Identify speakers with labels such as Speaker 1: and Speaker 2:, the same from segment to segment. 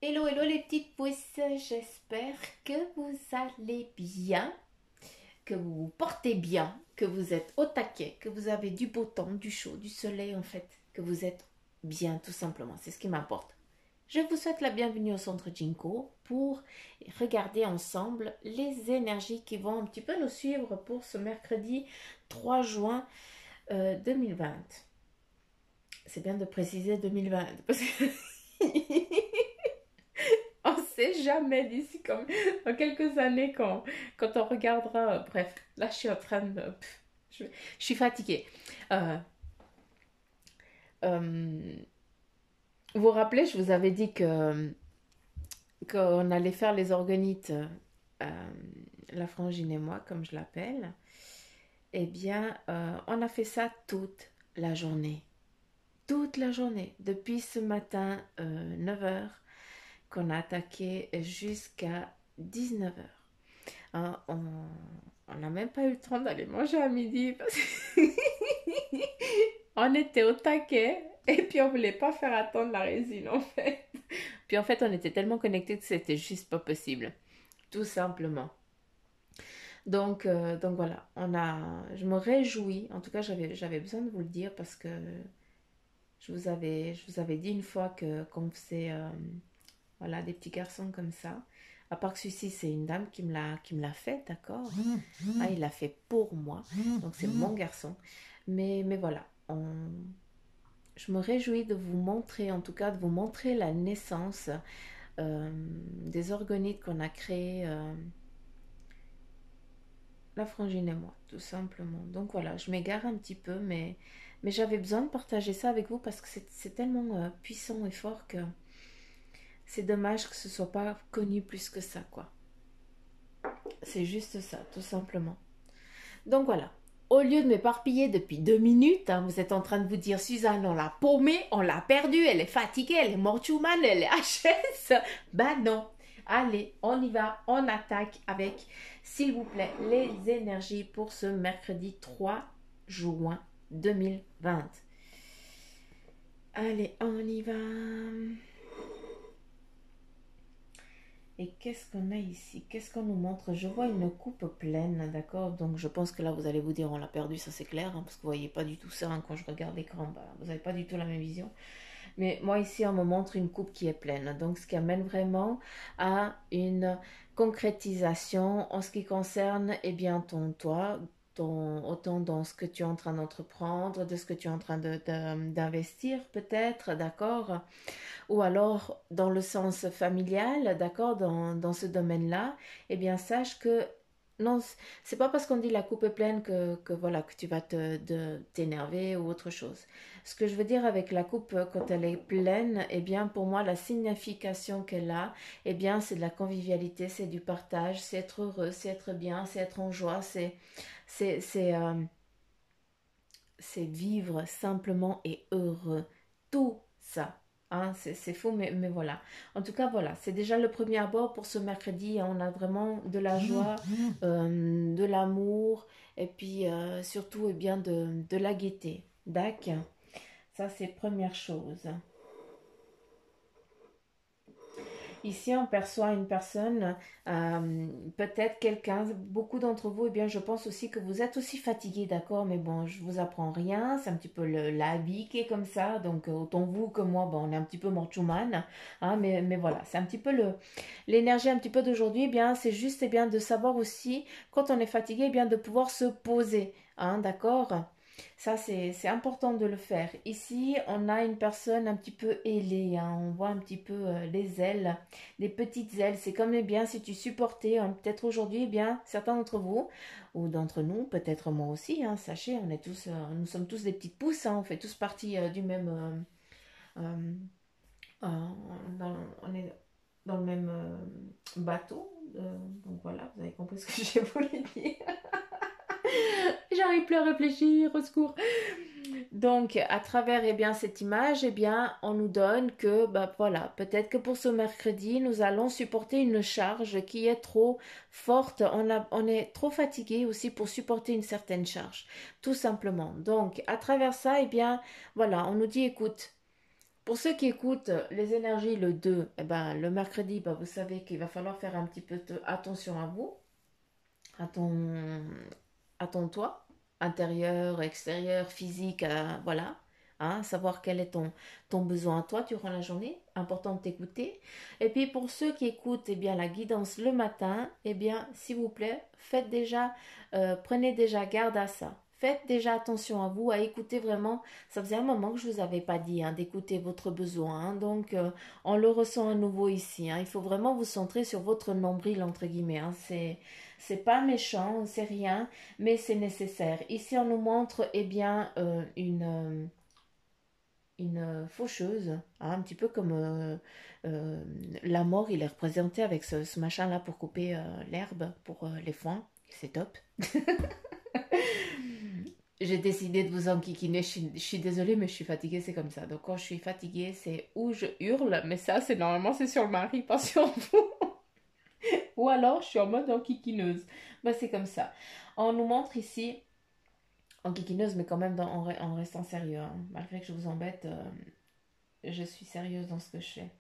Speaker 1: Hello, hello les petites pousses, j'espère que vous allez bien, que vous vous portez bien, que vous êtes au taquet, que vous avez du beau temps, du chaud, du soleil en fait, que vous êtes bien tout simplement, c'est ce qui m'importe. Je vous souhaite la bienvenue au centre Jinko pour regarder ensemble les énergies qui vont un petit peu nous suivre pour ce mercredi 3 juin 2020. C'est bien de préciser 2020 parce que on ne sait jamais d'ici comme dans quelques années quand on regardera. Bref, là je suis en train de. Je suis fatiguée. Euh, euh, vous vous rappelez, je vous avais dit que qu'on allait faire les organites, la frangine et moi, comme je l'appelle. Eh bien, on a fait ça toute la journée. Toute la journée. Depuis ce matin, 9 heures, qu'on a attaqué jusqu'à 19 heures. Hein, on n'a même pas eu le temps d'aller manger à midi parce on était au taquet et puis on voulait pas faire attendre la résine en fait. Puis en fait, on était tellement connectés que c'était juste pas possible, tout simplement. Donc voilà, je me réjouis. En tout cas, j'avais besoin de vous le dire parce que je vous avais dit une fois que qu'on faisait voilà, des petits garçons comme ça. À part que celui-ci, c'est une dame qui me l'a fait, d'accord. Ah, il l'a fait pour moi. Donc, c'est mon garçon. Mais voilà, je me réjouis de vous montrer, en tout cas, de vous montrer la naissance des organites qu'on a créés, la frangine et moi, tout simplement. Donc, voilà, je m'égare un petit peu, mais j'avais besoin de partager ça avec vous parce que c'est tellement puissant et fort que c'est dommage que ce soit pas connu plus que ça, quoi. C'est juste ça, tout simplement. Donc voilà. Au lieu de m'éparpiller depuis 2 minutes, hein, vous êtes en train de vous dire Suzanne, on l'a paumée, on l'a perdue, elle est fatiguée, elle est mortumane, elle est HS. Ben non. Allez, on y va, on attaque avec, s'il vous plaît, les énergies pour ce mercredi 3 juin 2020. Allez, on y va. Et qu'est-ce qu'on a ici? Qu'est-ce qu'on nous montre? Je vois une coupe pleine, d'accord? Donc je pense que là, vous allez vous dire, on l'a perdu, ça c'est clair, hein, parce que vous voyez pas du tout ça hein, quand je regarde l'écran. Bah, vous n'avez pas du tout la même vision. Mais moi ici, on me montre une coupe qui est pleine. Donc ce qui amène vraiment à une concrétisation en ce qui concerne, eh bien, ton toi, autant dans ce que tu es en train d'entreprendre, de ce que tu es en train d'investir peut-être, d'accord? Ou alors dans le sens familial, d'accord, dans ce domaine-là, eh bien sache que non, c'est pas parce qu'on dit la coupe est pleine que voilà que tu vas t'énerver ou autre chose. Ce que je veux dire avec la coupe quand elle est pleine, eh bien pour moi la signification qu'elle a, eh bien c'est de la convivialité, c'est du partage, c'est être heureux, c'est être bien, c'est être en joie, c'est c'est euh, c'est vivre simplement et heureux. Tout ça. Hein, c'est faux, mais voilà. En tout cas, voilà, c'est déjà le premier abord pour ce mercredi. Hein. On a vraiment de la joie, de l'amour, et puis surtout, eh bien, de la gaieté. D'accord. Ça, c'est première chose. Ici, on perçoit une personne, peut-être quelqu'un, beaucoup d'entre vous, eh bien, je pense aussi que vous êtes aussi fatigué, d'accord, mais bon, je vous apprends rien, c'est un petit peu l'habit qui est comme ça, donc autant vous que moi, bon, on est un petit peu mortuman, hein, mais voilà, c'est un petit peu l'énergie un petit peu d'aujourd'hui, eh bien, c'est juste, eh bien, de savoir aussi, quand on est fatigué, eh bien, de pouvoir se poser, hein, d'accord. Ça, c'est important de le faire. Ici, on a une personne un petit peu ailée. Hein. On voit un petit peu les ailes, les petites ailes. C'est comme eh bien si tu supportais, hein, peut-être aujourd'hui, eh bien certains d'entre vous ou d'entre nous, peut-être moi aussi. Hein, sachez, nous sommes tous des petites pousses. Hein, on fait tous partie du même, euh, euh, on est dans le même bateau. Donc voilà, vous avez compris ce que j'ai voulu dire. J'arrive plus à réfléchir, au secours. Donc, à travers eh bien, cette image, eh bien, on nous donne que, bah, voilà, peut-être que pour ce mercredi, nous allons supporter une charge qui est trop forte. On est trop fatigué aussi pour supporter une certaine charge, tout simplement. Donc, à travers ça, eh bien, voilà, on nous dit, écoute, Pour ceux qui écoutent les énergies le 2, eh ben, le mercredi, ben, vous savez qu'il va falloir faire un petit peu attention à vous, à ton, à ton toit, intérieur, extérieur, physique, voilà. Hein, savoir quel est ton besoin à toi durant la journée, important de t'écouter. Et puis pour ceux qui écoutent eh bien, la guidance le matin, eh bien, s'il vous plaît, prenez déjà garde à ça. Faites déjà attention à vous, à écouter vraiment. Ça faisait un moment que je ne vous avais pas dit hein, d'écouter votre besoin. Hein, donc, on le ressent à nouveau ici. Hein. Il faut vraiment vous centrer sur votre nombril, entre guillemets. Hein. C'est pas méchant, c'est rien, mais c'est nécessaire. Ici, on nous montre eh bien, une faucheuse, hein, un petit peu comme la mort, il est représenté avec ce machin-là pour couper l'herbe pour les foins. C'est top. J'ai décidé de vous enquiquiner. Je suis désolée, mais je suis fatiguée, c'est comme ça. Donc quand je suis fatiguée, c'est où je hurle, mais ça, c'est normalement, c'est sur le mari, pas sur vous. Ou alors, je suis en mode enquiquineuse. Ben, c'est comme ça. On nous montre ici, enquiquineuse, mais quand même en restant sérieux. Hein. Malgré que je vous embête, je suis sérieuse dans ce que je fais.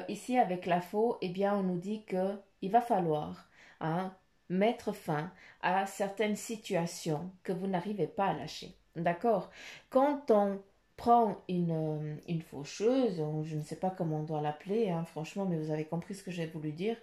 Speaker 1: Ici, avec la faux, eh bien, on nous dit que il va falloir hein, mettre fin à certaines situations que vous n'arrivez pas à lâcher. D'accord? Quand on prend une faucheuse, je ne sais pas comment on doit l'appeler, hein, franchement, mais vous avez compris ce que j'ai voulu dire,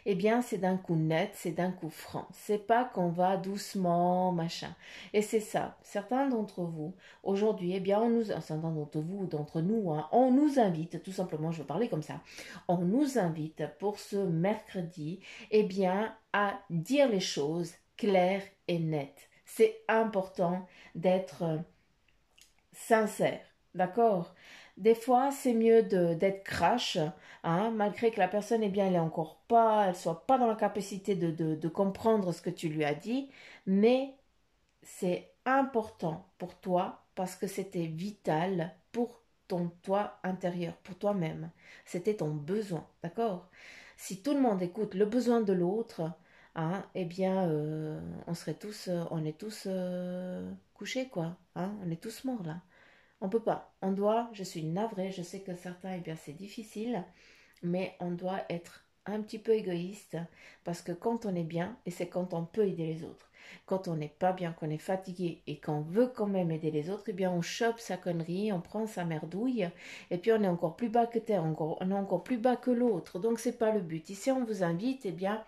Speaker 1: eh bien, c'est d'un coup net, c'est d'un coup franc. C'est pas qu'on va doucement, machin. Et c'est ça. Certains d'entre vous, aujourd'hui, eh bien, certains d'entre vous, d'entre nous, hein, on nous invite, tout simplement, je veux parler comme ça, on nous invite pour ce mercredi, eh bien, à dire les choses claires et nettes. C'est important d'être sincère, d'accord? Des fois, c'est mieux d'être crash, hein, malgré que la personne, eh bien, elle est encore pas, elle soit pas dans la capacité de comprendre ce que tu lui as dit, mais c'est important pour toi parce que c'était vital pour ton toi intérieur, pour toi-même. C'était ton besoin, d'accord? Si tout le monde écoute le besoin de l'autre, hein, eh bien, on est tous couchés, quoi. Hein, on est tous morts là. On peut pas. On doit, je suis navrée, je sais que certains, eh bien, c'est difficile, mais on doit être un petit peu égoïste parce que quand on est bien, et c'est quand on peut aider les autres, quand on n'est pas bien, qu'on est fatigué et qu'on veut quand même aider les autres, eh bien on chope sa connerie, on prend sa merdouille et puis on est encore plus bas que terre, on est encore plus bas que l'autre. Donc c'est pas le but. Ici on vous invite eh bien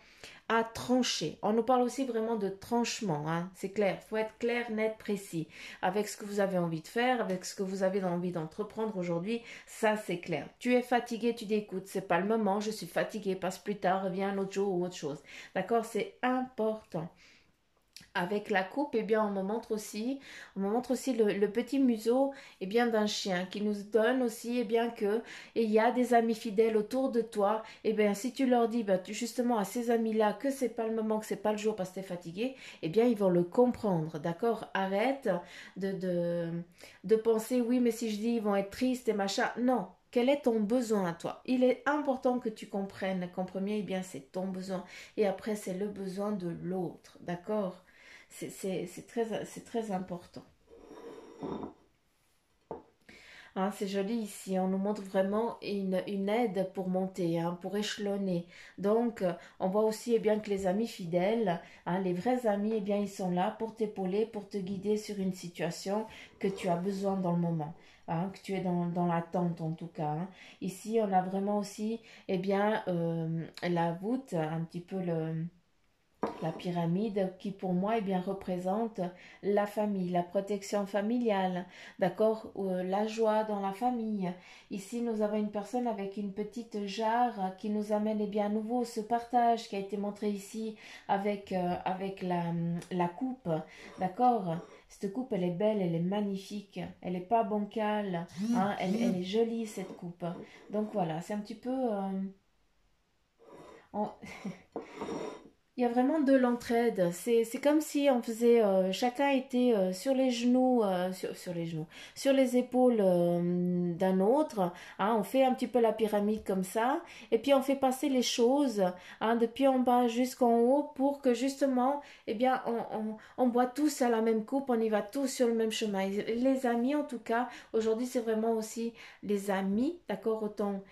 Speaker 1: à trancher. On nous parle aussi vraiment de tranchement, hein. C'est clair. Il faut être clair, net, précis avec ce que vous avez envie de faire, avec ce que vous avez envie d'entreprendre aujourd'hui. Ça, c'est clair. Tu es fatigué, tu t'écoutes. C'est pas le moment. Je suis fatigué. Passe plus tard. Reviens un autre jour ou autre chose. D'accord? C'est important. Avec la coupe, eh bien, on me montre aussi le petit museau, eh bien, d'un chien qui nous donne aussi, eh bien, que il y a des amis fidèles autour de toi. Eh bien, si tu leur dis, justement, à ces amis-là, que c'est pas le moment, que c'est pas le jour parce que t'es fatigué, eh bien, ils vont le comprendre, d'accord? Arrête de, de, de penser, oui, mais si je dis, ils vont être tristes et machin. Non. Quel est ton besoin à toi? Il est important que tu comprennes qu'en premier, eh bien, c'est ton besoin. Et après, c'est le besoin de l'autre, d'accord? C'est très important. Hein, c'est joli ici, on nous montre vraiment une aide pour monter, hein, pour échelonner. Donc, on voit aussi eh bien, que les amis fidèles, hein, les vrais amis, eh bien, ils sont là pour t'épauler, pour te guider sur une situation que tu as besoin dans le moment. Hein, que tu es dans l'attente en tout cas. Hein. Ici, on a vraiment aussi eh bien, la voûte, un petit peu la pyramide qui pour moi eh bien, représente la famille, la protection familiale, d'accord, la joie dans la famille. Ici nous avons une personne avec une petite jarre qui nous amène eh bien, à nouveau ce partage qui a été montré ici avec la coupe, d'accord. Cette coupe, elle est belle, elle est magnifique, elle n'est pas bancale, hein, elle est jolie cette coupe. Donc voilà, c'est un petit peu... on- Il y a vraiment de l'entraide. C'est comme si on faisait, chacun était sur les genoux, sur les genoux, sur les épaules d'un autre. Hein, on fait un petit peu la pyramide comme ça, et puis on fait passer les choses hein, depuis en bas jusqu'en haut pour que justement, eh bien, on boit tous à la même coupe, on y va tous sur le même chemin. Et les amis, en tout cas, aujourd'hui, c'est vraiment aussi les amis, d'accord, autant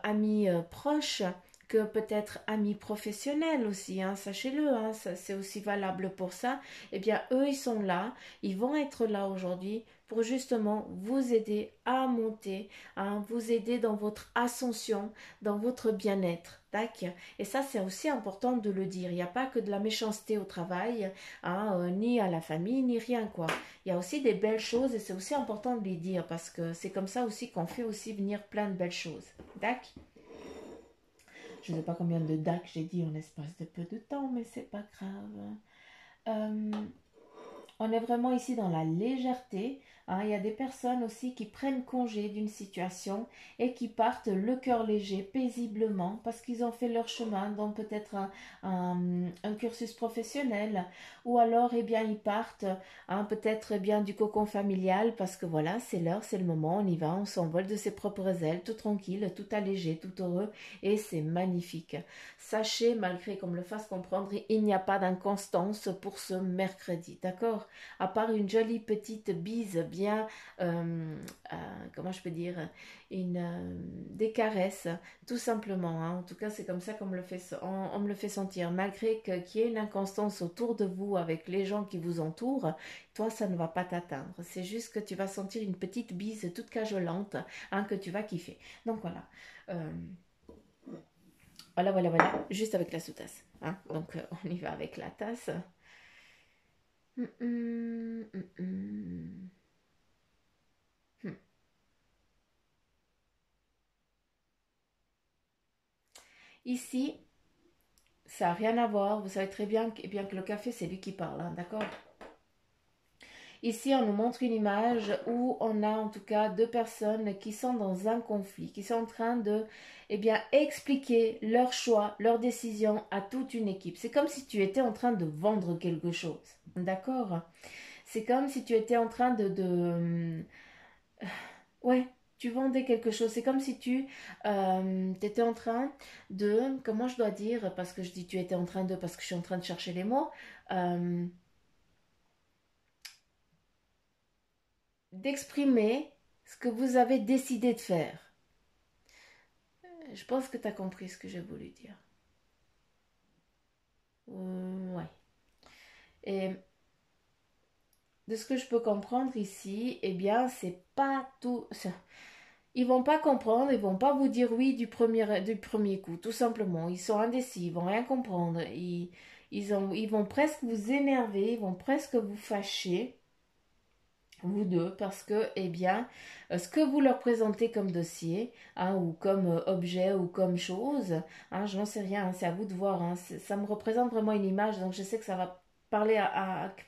Speaker 1: amis proches que peut-être amis professionnels aussi, hein, sachez-le, hein, c'est aussi valable pour ça, eh bien eux ils sont là, ils vont être là aujourd'hui pour justement vous aider à monter, hein, vous aider dans votre ascension, dans votre bien-être. Tac. Et ça, c'est aussi important de le dire. Il n'y a pas que de la méchanceté au travail, hein, ni à la famille, ni rien quoi. Il y a aussi des belles choses et c'est aussi important de les dire parce que c'est comme ça aussi qu'on fait aussi venir plein de belles choses. Tac. Je ne sais pas combien de dacs j'ai dit en espace de peu de temps, mais c'est pas grave. Euh, on est vraiment ici dans la légèreté. Hein. Il y a des personnes aussi qui prennent congé d'une situation et qui partent le cœur léger, paisiblement, parce qu'ils ont fait leur chemin dans peut-être un cursus professionnel, ou alors eh bien ils partent hein, peut-être eh bien du cocon familial, parce que voilà, c'est l'heure, c'est le moment, on y va, on s'envole de ses propres ailes, tout tranquille, tout allégé, tout heureux, et c'est magnifique. Sachez, malgré qu'on me le fasse comprendre, il n'y a pas d'inconstance pour ce mercredi, d'accord? À part une jolie petite bise bien, comment je peux dire, des caresses, tout simplement. Hein. En tout cas, c'est comme ça qu'on me le fait, on me le fait sentir. Malgré qu'il y ait une inconstance autour de vous avec les gens qui vous entourent, toi, ça ne va pas t'atteindre. C'est juste que tu vas sentir une petite bise toute cajolante hein, que tu vas kiffer. Donc voilà. Euh, voilà. Juste avec la sous-tasse. Hein. Donc on y va avec la tasse. Hum, hum, hum, hum. Hmm. Ici, ça n'a rien à voir. Vous savez très bien que le café, c'est lui qui parle, hein, d'accord? Ici, on nous montre une image où on a en tout cas deux personnes qui sont dans un conflit, qui sont en train de eh bien, expliquer leur choix, leur décision à toute une équipe. C'est comme si tu étais en train de vendre quelque chose, d'accord? C'est comme si tu étais en train ouais, tu vendais quelque chose. C'est comme si tu étais en train de, comment je dois dire, parce que je dis tu étais en train de, parce que je suis en train de chercher les mots, euh, d'exprimer ce que vous avez décidé de faire. Je pense que tu as compris ce que j'ai voulu dire. Ouais. Et de ce que je peux comprendre ici, eh bien, c'est pas tout. Ils vont pas comprendre, ils vont pas vous dire oui du premier coup, tout simplement. Ils sont indécis, ils vont rien comprendre. Ils vont presque vous énerver, ils vont presque vous fâcher, vous deux, parce que, eh bien, ce que vous leur présentez comme dossier, hein, ou comme objet, ou comme chose, hein, je n'en sais rien, hein, c'est à vous de voir. Hein, ça me représente vraiment une image, donc je sais que ça va parler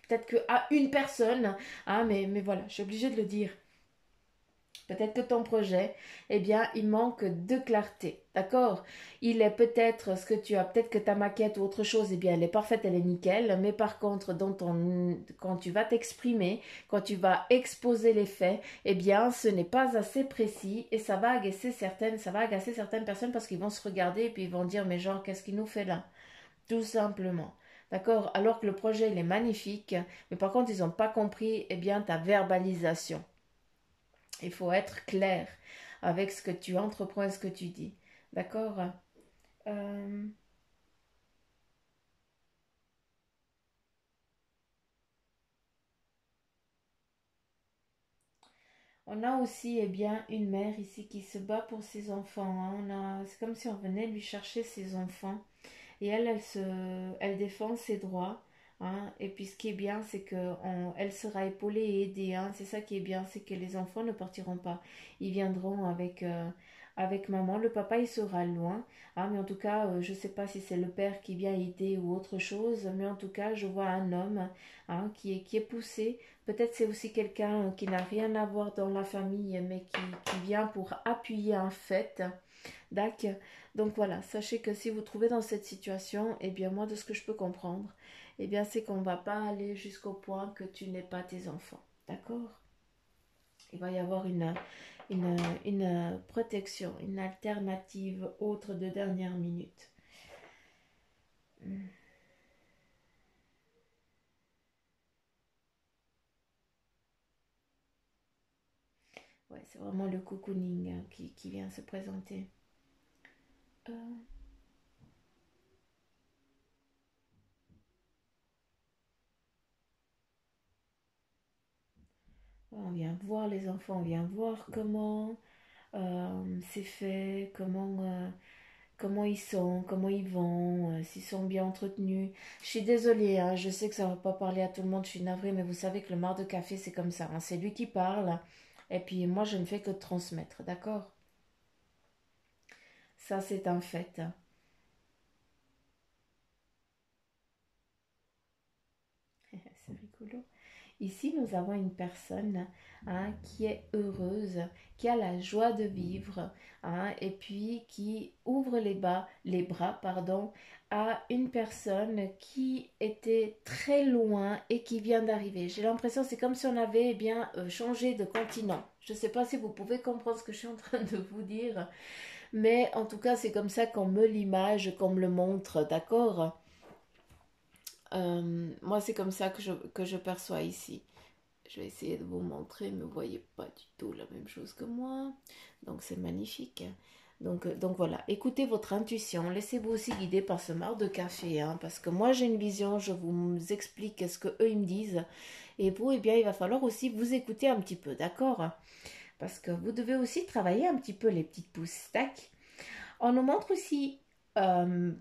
Speaker 1: peut-être que à une personne, hein, mais voilà, je suis obligée de le dire. Peut-être que ton projet, eh bien, il manque de clarté. D'accord? Il est peut-être ce que tu as, peut-être que ta maquette ou autre chose, eh bien, elle est parfaite, elle est nickel. Mais par contre, quand tu vas t'exprimer, quand tu vas exposer les faits, eh bien, ce n'est pas assez précis et ça va agacer certaines personnes parce qu'ils vont se regarder et puis ils vont dire, mais genre, qu'est-ce qu'il nous fait là? Tout simplement. D'accord? Alors que le projet, il est magnifique, mais par contre, ils n'ont pas compris, eh bien, ta verbalisation. Il faut être clair avec ce que tu entreprends et ce que tu dis. D'accord. Euh, on a aussi eh bien, une mère ici qui se bat pour ses enfants. Hein. C'est comme si on venait lui chercher ses enfants. Et elle défend ses droits. Hein. Et puis ce qui est bien, c'est qu'elle sera épaulée et aidée. Hein. C'est ça qui est bien, c'est que les enfants ne partiront pas. Ils viendront avec maman. Le papa, il sera loin. Hein. Mais en tout cas, je ne sais pas si c'est le père qui vient aider ou autre chose. Mais en tout cas, je vois un homme hein, qui est poussé Peut-être c'est aussi quelqu'un qui n'a rien à voir dans la famille, mais qui vient pour appuyer un fait. D'accord. Donc voilà, sachez que si vous trouvez dans cette situation, eh bien moi de ce que je peux comprendre, eh bien c'est qu'on ne va pas aller jusqu'au point que tu n'aies pas tes enfants. D'accord? Il va y avoir une protection, une alternative autre de dernière minute. Ouais, c'est vraiment le cocooning qui vient se présenter. Euh, on vient voir les enfants, on vient voir comment c'est fait, comment ils sont, comment ils vont, s'ils sont bien entretenus. Je suis désolée, hein, je sais que ça ne va pas parler à tout le monde, je suis navrée, mais vous savez que le marc de café, c'est comme ça, hein, c'est lui qui parle, et puis moi, je ne fais que transmettre, d'accord? Ça, c'est un fait. C'est rigolo. Ici, nous avons une personne hein, qui est heureuse, qui a la joie de vivre, hein, et puis qui ouvre les bras, pardon, à une personne qui était très loin et qui vient d'arriver. J'ai l'impression, c'est comme si on avait eh bien changé de continent. Je ne sais pas si vous pouvez comprendre ce que je suis en train de vous dire, mais en tout cas, c'est comme ça qu'on me l'image, qu'on me le montre, d'accord? Moi, c'est comme ça que je perçois ici. Je vais essayer de vous montrer, mais vous voyez pas du tout la même chose que moi. Donc c'est magnifique. Donc voilà, écoutez votre intuition. Laissez-vous aussi guider par ce marc de café. Hein, parce que moi j'ai une vision, je vous explique ce que eux ils me disent. Et vous, eh bien, il va falloir aussi vous écouter un petit peu, d'accord? Parce que vous devez aussi travailler un petit peu les petites pousses. Tac. On nous montre aussi euh,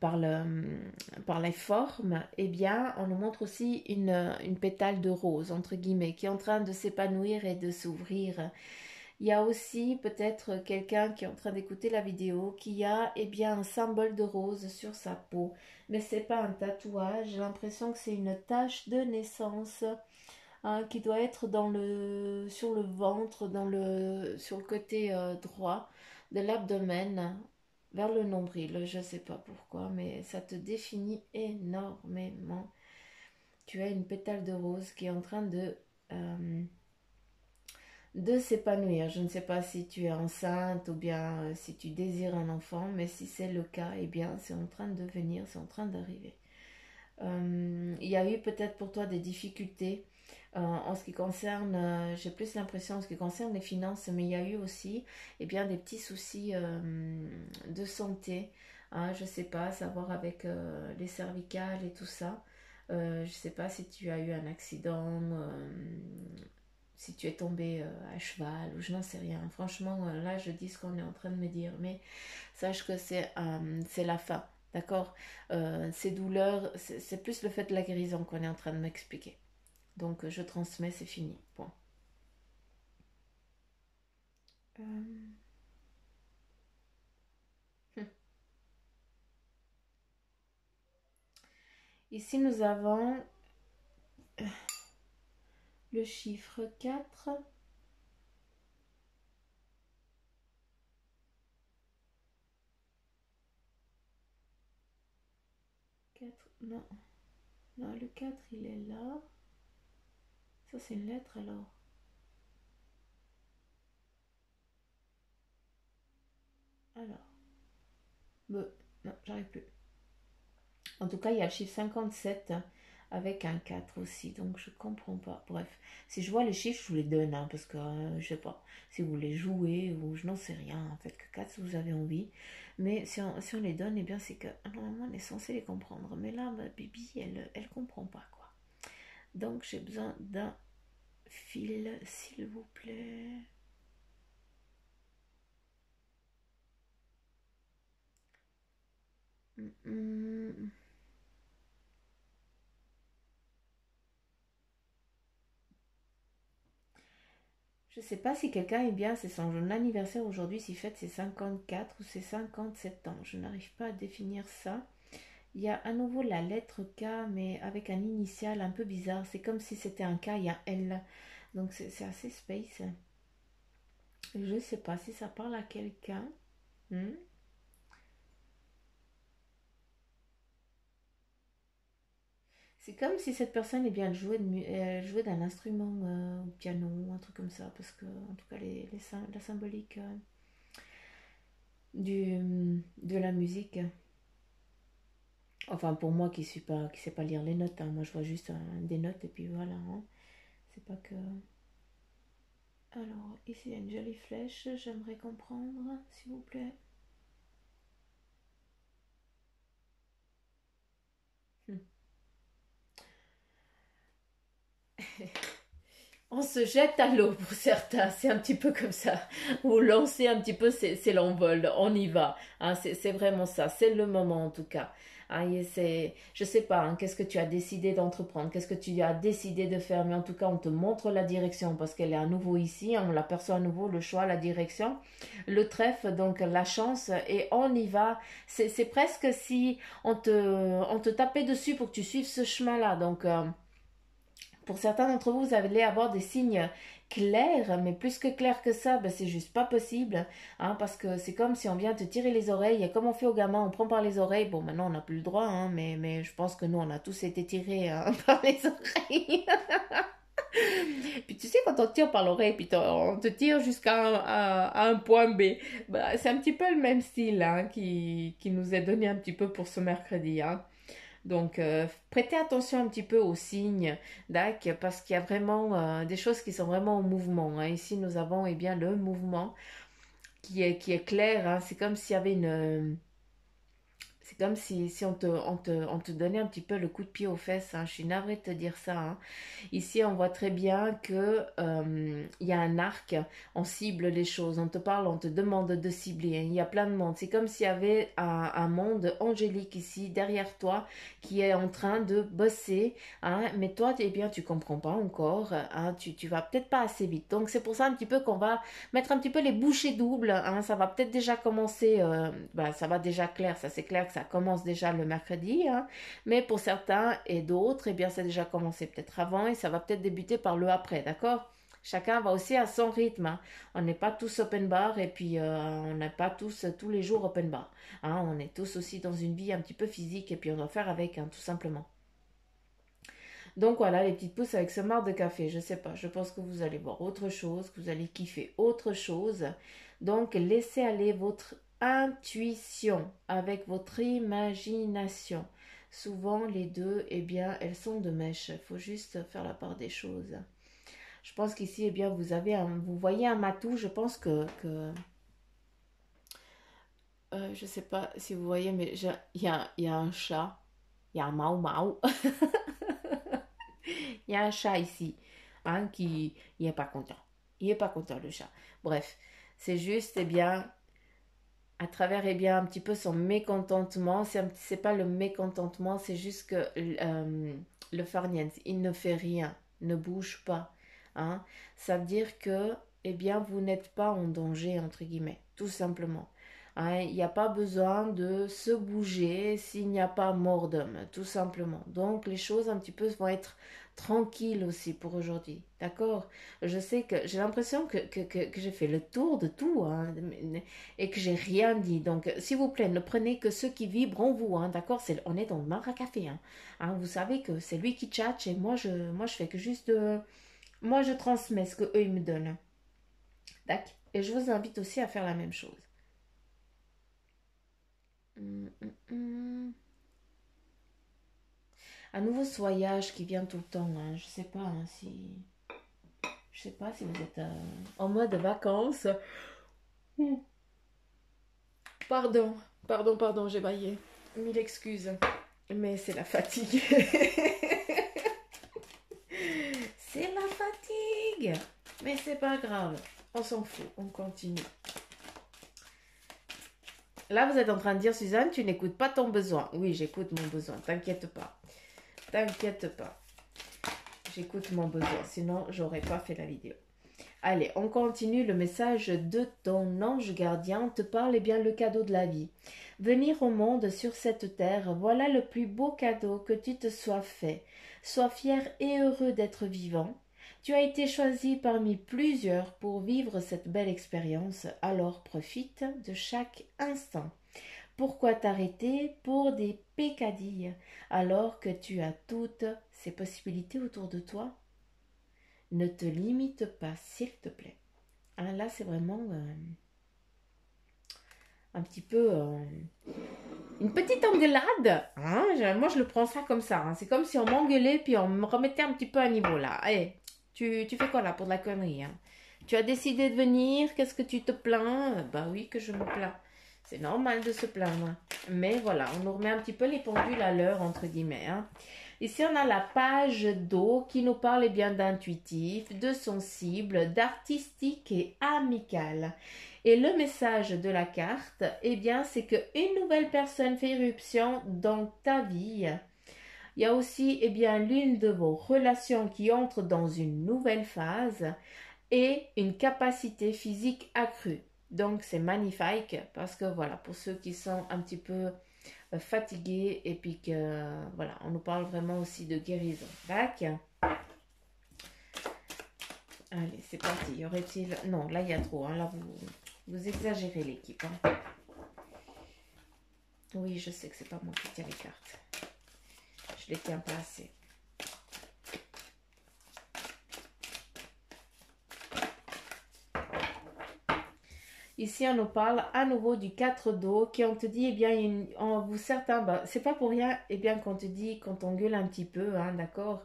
Speaker 1: par les formes, eh bien, on nous montre aussi une pétale de rose, entre guillemets, qui est en train de s'épanouir et de s'ouvrir. Il y a aussi peut-être quelqu'un qui est en train d'écouter la vidéo qui a eh bien, un symbole de rose sur sa peau. Mais c'est pas un tatouage, j'ai l'impression que c'est une tache de naissance hein, qui doit être sur le ventre, sur le côté droit de l'abdomen, vers le nombril. Je ne sais pas pourquoi, mais ça te définit énormément. Tu as une pétale de rose qui est en train de s'épanouir. Je ne sais pas si tu es enceinte ou bien si tu désires un enfant, mais si c'est le cas, eh bien c'est en train de venir, c'est en train d'arriver. Il y a eu peut-être pour toi des difficultés en ce qui concerne, j'ai plus l'impression en ce qui concerne les finances, mais il y a eu aussi eh bien, des petits soucis de santé. Hein, je ne sais pas, savoir avec les cervicales et tout ça. Je ne sais pas si tu as eu un accident, si tu es tombé à cheval ou je n'en sais rien. Franchement, là, je dis ce qu'on est en train de me dire, mais sache que c'est la fin. D'accord. Ces douleurs, c'est plus le fait de la guérison qu'on est en train de m'expliquer. Donc, je transmets, c'est fini. Point. Euh, Ici, nous avons le chiffre 4. 4, non. Non, le 4, il est là. Ça, c'est une lettre alors. Alors, non, j'arrive plus. En tout cas, il y a le chiffre 57 avec un 4 aussi, donc je comprends pas. Bref, si je vois les chiffres, je vous les donne, hein, parce que je sais pas, si vous les jouez ou je n'en sais rien, en fait, que 4 si vous avez envie. Mais si on les donne, eh bien c'est que normalement on est censé les comprendre. Mais là, ma Bibi, elle comprend pas, quoi. Donc j'ai besoin d'un fil, s'il vous plaît. Hum, hum. Je sais pas si quelqu'un est bien, c'est son anniversaire aujourd'hui, s'il fête ses 54 ou ses 57 ans. Je n'arrive pas à définir ça. Il y a à nouveau la lettre K, mais avec un initial un peu bizarre. C'est comme si c'était un K, il y a L. Donc c'est assez space. Je ne sais pas si ça parle à quelqu'un. Hmm. C'est comme si cette personne est bien jouait d'un instrument, au piano, un truc comme ça, parce que en tout cas la symbolique de la musique. Enfin pour moi qui sais pas lire les notes, hein. Moi je vois juste des notes et puis voilà, hein. C'est pas que. Alors ici il y a une jolie flèche, j'aimerais comprendre, s'il vous plaît. Hmm. On se jette à l'eau pour certains, c'est un petit peu comme ça. Vous lancez un petit peu, c'est l'envol, on y va. Hein, c'est vraiment ça, c'est le moment en tout cas. Hein, je sais pas, hein, qu'est-ce que tu as décidé d'entreprendre, qu'est-ce que tu as décidé de faire, mais en tout cas on te montre la direction parce qu'elle est à nouveau ici, on l'aperçoit à nouveau, le choix, la direction, le trèfle, donc la chance, et on y va. C'est presque si on te tapait dessus pour que tu suives ce chemin-là. Donc pour certains d'entre vous, vous allez avoir des signes clairs, mais plus que clairs que ça, ben, c'est juste pas possible, hein, parce que c'est comme si on vient te tirer les oreilles, et comme on fait aux gamins, on prend par les oreilles, bon maintenant on n'a plus le droit, hein, mais je pense que nous on a tous été tirés, hein, par les oreilles. Puis tu sais, quand on te tire par l'oreille, puis on te tire jusqu'à un point B, ben, c'est un petit peu le même style, hein, qui nous est donné un petit peu pour ce mercredi, hein. Donc, prêtez attention un petit peu aux signes, d'accord, parce qu'il y a vraiment des choses qui sont vraiment en mouvement, hein. Ici, nous avons eh bien, le mouvement qui est clair, hein. C'est comme s'il y avait une, c'est comme si on te donnait un petit peu le coup de pied aux fesses, hein. Je suis navrée de te dire ça, hein. Ici, on voit très bien que il y a un arc, on cible les choses, on te parle, on te demande de cibler, hein. Il y a plein de monde. C'est comme s'il y avait un monde angélique ici, derrière toi, qui est en train de bosser, hein. Mais toi, eh bien, tu comprends pas encore, hein. Tu vas peut-être pas assez vite. Donc, c'est pour ça un petit peu qu'on va mettre un petit peu les bouchées doubles, hein. Ça va peut-être déjà commencer, ça va déjà clair, ça c'est clair que ça commence déjà le mercredi, hein. Mais pour certains et d'autres, eh bien, ça a déjà commencé peut-être avant et ça va peut-être débuter par le après, d'accord? Chacun va aussi à son rythme, hein. On n'est pas tous open bar et puis on n'est pas tous les jours open bar, hein. On est tous aussi dans une vie un petit peu physique et puis on doit faire avec, hein, tout simplement. Donc voilà, les petites pousses avec ce marc de café. Je sais pas, je pense que vous allez voir autre chose, que vous allez kiffer autre chose. Donc laissez aller votre intuition avec votre imagination. Souvent les deux, eh bien, elles sont de mèche. Il faut juste faire la part des choses. Je pense qu'ici, eh bien, vous voyez un matou. Je pense je sais pas si vous voyez, mais il y a un chat, il y a un mau mau. Il y a un chat ici, hein, qui il est pas content. Il est pas content le chat. Bref, c'est juste, eh bien, à travers, eh bien, un petit peu son mécontentement. C'est pas le mécontentement, c'est juste que le farniente, il ne fait rien, ne bouge pas, hein. Ça veut dire que, eh bien, vous n'êtes pas en danger, entre guillemets, tout simplement. Hein, il n'y a pas besoin de se bouger s'il n'y a pas mort d'homme, tout simplement. Donc les choses un petit peu vont être tranquilles aussi pour aujourd'hui. D'accord? Je sais que j'ai l'impression que j'ai fait le tour de tout, hein, et que j'ai rien dit. Donc s'il vous plaît, ne prenez que ceux qui vibrent en vous. Hein, d'accord? On est dans le mar à café. Hein. Hein, vous savez que c'est lui qui tchatche et moi je fais que juste. Moi je transmets ce que eux ils me donnent. D'accord? Et je vous invite aussi à faire la même chose. Hum, hum, hum. Un nouveau soyage qui vient tout le temps, hein. Je sais pas si vous êtes en mode vacances. Hum. Pardon, pardon, j'ai baillé. Mille excuses. Mais c'est la fatigue. C'est la fatigue. Mais c'est pas grave. On s'en fout, on continue. Là, vous êtes en train de dire, Suzanne, tu n'écoutes pas ton besoin. Oui, j'écoute mon besoin, t'inquiète pas. T'inquiète pas. J'écoute mon besoin, sinon j'aurais pas fait la vidéo. Allez, on continue. Le message de ton ange gardien te parle, eh bien, le cadeau de la vie. Venir au monde sur cette terre, voilà le plus beau cadeau que tu te sois fait. Sois fier et heureux d'être vivant. Tu as été choisi parmi plusieurs pour vivre cette belle expérience, alors profite de chaque instant. Pourquoi t'arrêter pour des pécadilles alors que tu as toutes ces possibilités autour de toi? Ne te limite pas, s'il te plaît. Hein, là, c'est vraiment un petit peu une petite engueulade. Hein, moi, je le prends ça comme ça. Hein. C'est comme si on m'engueulait puis on me remettait un petit peu à niveau là. Hey, tu fais quoi là pour de la connerie hein? Tu as décidé de venir, qu'est-ce que tu te plains? Bah oui que je me plains. C'est normal de se plaindre. Mais voilà, on nous remet un petit peu les pendules à l'heure, entre guillemets. Hein. Ici, on a la page d'eau qui nous parle eh bien d'intuitif, de sensible, d'artistique et amical. Et le message de la carte, eh bien, c'est qu'une nouvelle personne fait irruption dans ta vie. Il y a aussi eh bien, l'une de vos relations qui entre dans une nouvelle phase et une capacité physique accrue. Donc, c'est magnifique parce que voilà, pour ceux qui sont un petit peu fatigués et puis que voilà, on nous parle vraiment aussi de guérison. D'accord. Allez, c'est parti. Y aurait-il... Non, là, il y a trop. Hein. Là, vous exagérez l'équipe. Hein. Oui, je sais que c'est pas moi qui tiens les cartes. Je les tiens pas assez. Ici, on nous parle à nouveau du 4 d'eau qui on te dit, eh bien, certains, bah, c'est pas pour rien, eh bien, qu'on te dit, quand on gueule un petit peu, hein, d'accord,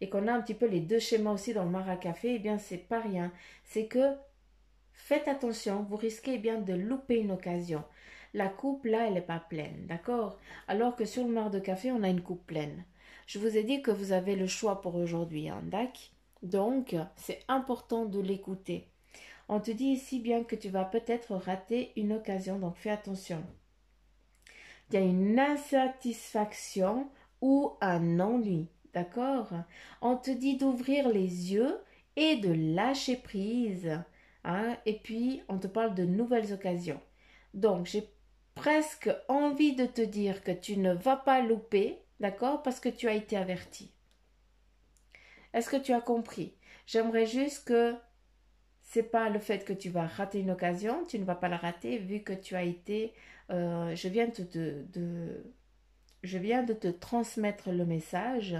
Speaker 1: et qu'on a un petit peu les deux schémas aussi dans le Maracafé, eh bien, c'est pas rien. C'est que, faites attention, vous risquez, eh bien, de louper une occasion. La coupe, là, elle n'est pas pleine, d'accord? Alors que sur le mar de café, on a une coupe pleine. Je vous ai dit que vous avez le choix pour aujourd'hui, hein, d'accord? Donc, c'est important de l'écouter. On te dit ici bien que tu vas peut-être rater une occasion, donc fais attention. Il y a une insatisfaction ou un ennui, d'accord? On te dit d'ouvrir les yeux et de lâcher prise. Hein? Et puis, on te parle de nouvelles occasions. Donc, j'ai presque envie de te dire que tu ne vas pas louper, d'accord? Parce que tu as été averti. Est-ce que tu as compris? J'aimerais juste que c'est pas le fait que tu vas rater une occasion, tu ne vas pas la rater vu que tu as été, je viens de te transmettre le message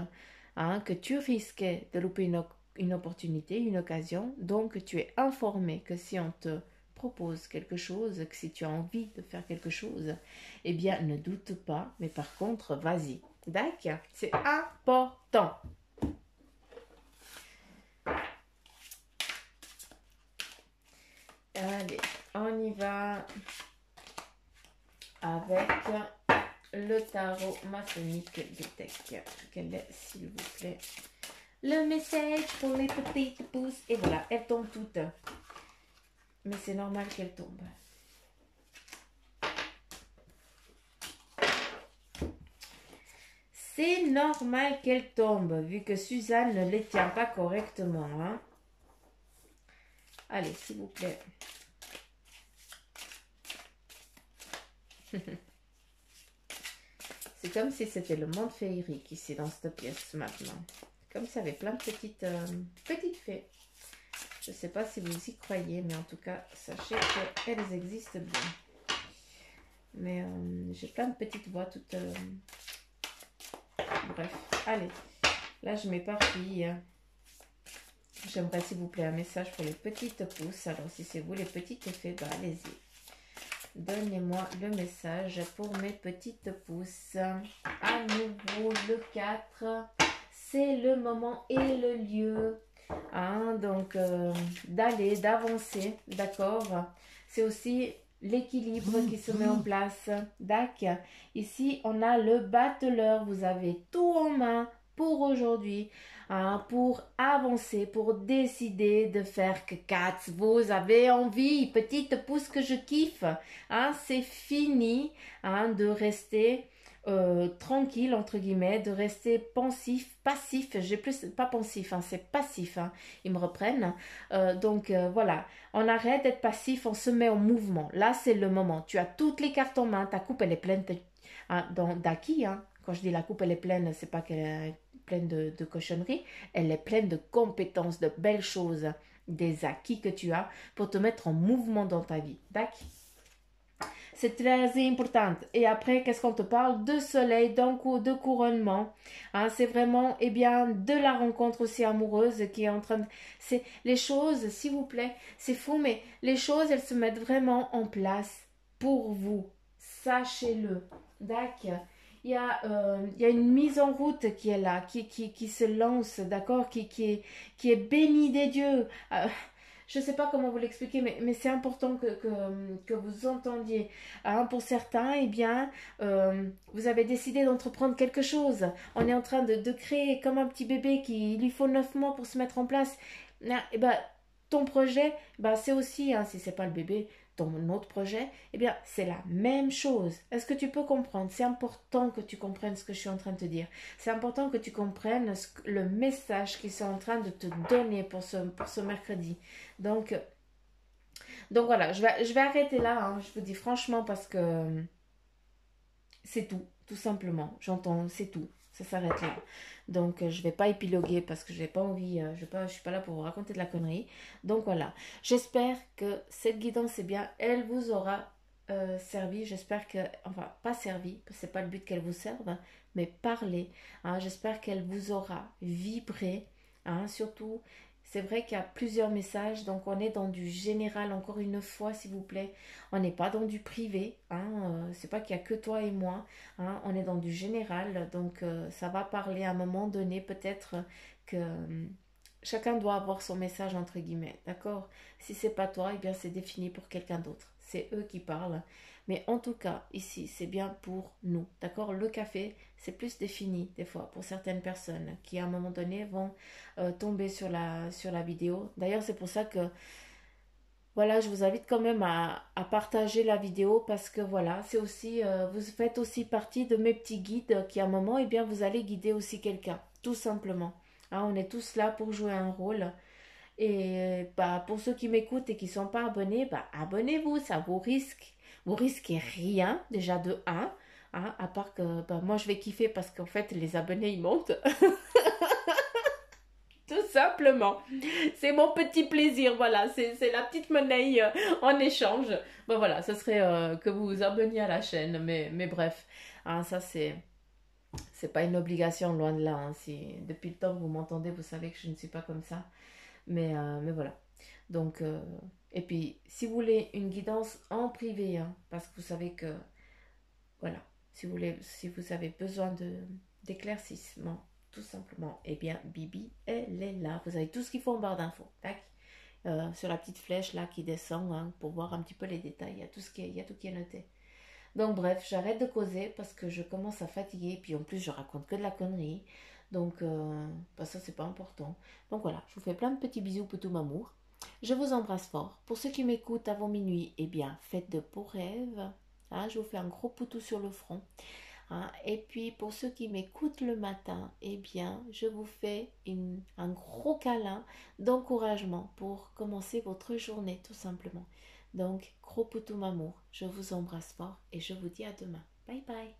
Speaker 1: hein, que tu risquais de louper une opportunité, une occasion, donc tu es informé que si on te propose quelque chose, que si tu as envie de faire quelque chose, eh bien ne doute pas, mais par contre vas-y, d'accord? C'est important. Allez, on y va avec le tarot maçonnique du deck. Quel est, s'il vous plaît, le message pour les petites pousses? Et voilà, elles tombent toutes. Mais c'est normal qu'elles tombent. C'est normal qu'elles tombent, vu que Suzanne ne les tient pas correctement. Hein. Allez, s'il vous plaît. C'est comme si c'était le monde féerique ici dans cette pièce maintenant. Comme ça avait plein de petites fées. Je ne sais pas si vous y croyez, mais en tout cas, sachez qu'elles existent bien. Mais j'ai plein de petites voix toutes... Bref, allez. Là, je m'éparpille. J'aimerais, s'il vous plaît, un message pour les petites pousses. Alors, si c'est vous, les petites fées, bah, allez-y. Donnez-moi le message pour mes petites pousses. À nouveau, le 4. C'est le moment et le lieu. Hein, donc, d'aller, d'avancer. D'accord? C'est aussi l'équilibre qui se met en place. D'accord? Ici, on a le battleur. Vous avez tout en main pour aujourd'hui. Hein, pour avancer, pour décider de faire que 4, vous avez envie, petite pouce que je kiffe, hein, c'est fini hein, de rester tranquille, entre guillemets, de rester pensif, passif, j'ai plus, pas pensif, hein, c'est passif, hein, ils me reprennent. Voilà, on arrête d'être passif, on se met en mouvement. Là, c'est le moment. Tu as toutes les cartes en main, ta coupe, elle est pleine hein, d'acquis. Hein. Quand je dis la coupe, elle est pleine, c'est pas qu'elle est pleine de cochonneries, elle est pleine de compétences, de belles choses, des acquis que tu as pour te mettre en mouvement dans ta vie. D'accord? C'est très important. Et après, qu'est-ce qu'on te parle? De soleil, d'un coup, de couronnement. Hein, c'est vraiment, eh bien, de la rencontre aussi amoureuse qui est en train de... C'est les choses, s'il vous plaît, c'est fou, mais les choses, elles se mettent vraiment en place pour vous. Sachez-le. D'accord? Il y a une mise en route qui est là, qui se lance, d'accord? Qui est bénie des dieux. Je ne sais pas comment vous l'expliquer, mais c'est important que vous entendiez. Hein, pour certains, eh bien, vous avez décidé d'entreprendre quelque chose. On est en train de créer comme un petit bébé qui il lui faut 9 mois pour se mettre en place. Ah, eh ben, ton projet, ben, c'est aussi, hein, si ce n'est pas le bébé, ton autre projet, eh bien, c'est la même chose. Est-ce que tu peux comprendre? C'est important que tu comprennes ce que je suis en train de te dire. C'est important que tu comprennes le message qu'ils sont en train de te donner pour ce mercredi. Donc, donc voilà, je vais arrêter là, hein, je vous dis franchement, parce que c'est tout simplement. J'entends, c'est tout. Ça s'arrête là. Donc, je vais pas épiloguer parce que j'ai pas envie, je suis pas là pour vous raconter de la connerie. Donc voilà. J'espère que cette guidance, eh bien, elle vous aura servi. J'espère que, enfin, pas servi, parce que c'est pas le but qu'elle vous serve, hein, mais parler. Hein, j'espère qu'elle vous aura vibré. Hein, surtout, c'est vrai qu'il y a plusieurs messages, donc on est dans du général, encore une fois, s'il vous plaît. On n'est pas dans du privé, hein, c'est pas qu'il y a que toi et moi, hein, on est dans du général, donc ça va parler à un moment donné, peut-être que chacun doit avoir son message entre guillemets, d'accord? Si c'est pas toi, eh bien c'est défini pour quelqu'un d'autre, c'est eux qui parlent. Mais en tout cas, ici, c'est bien pour nous, d'accord? Le café, c'est plus défini des fois pour certaines personnes qui à un moment donné vont tomber sur la vidéo. D'ailleurs, c'est pour ça que voilà, je vous invite quand même à partager la vidéo parce que voilà, c'est aussi, vous faites aussi partie de mes petits guides qui à un moment, eh bien, vous allez guider aussi quelqu'un, tout simplement. Hein, on est tous là pour jouer un rôle. Et bah, pour ceux qui m'écoutent et qui ne sont pas abonnés, bah, abonnez-vous, ça vous risque. Vous risquez rien, déjà de un. Hein, à part que bah, moi je vais kiffer parce qu'en fait les abonnés ils montent. Tout simplement. C'est mon petit plaisir, voilà. C'est la petite monnaie en échange. Bon, voilà, ce serait que vous vous abonniez à la chaîne. Mais bref, hein, ça c'est pas une obligation, loin de là. Hein. Si, depuis le temps que vous m'entendez, vous savez que je ne suis pas comme ça. Mais voilà. Donc, et puis, si vous voulez une guidance en privé, hein, parce que vous savez que, voilà, si vous avez besoin d'éclaircissement, tout simplement, eh bien, Bibi, elle est là. Vous avez tout ce qu'il faut en barre d'infos. Tac. Sur la petite flèche là qui descend hein, pour voir un petit peu les détails. Il y a tout qui est noté. Donc bref, j'arrête de causer parce que je commence à fatiguer. Puis en plus, je raconte que de la connerie. Donc, bah, ça, c'est pas important. Donc voilà, je vous fais plein de petits bisous, poutou mamour. Je vous embrasse fort. Pour ceux qui m'écoutent avant minuit, eh bien, faites de beaux rêves. Hein, je vous fais un gros poutou sur le front. Hein. Et puis pour ceux qui m'écoutent le matin, eh bien, je vous fais un gros câlin d'encouragement pour commencer votre journée tout simplement. Donc, gros poutou mamour, je vous embrasse fort et je vous dis à demain. Bye bye.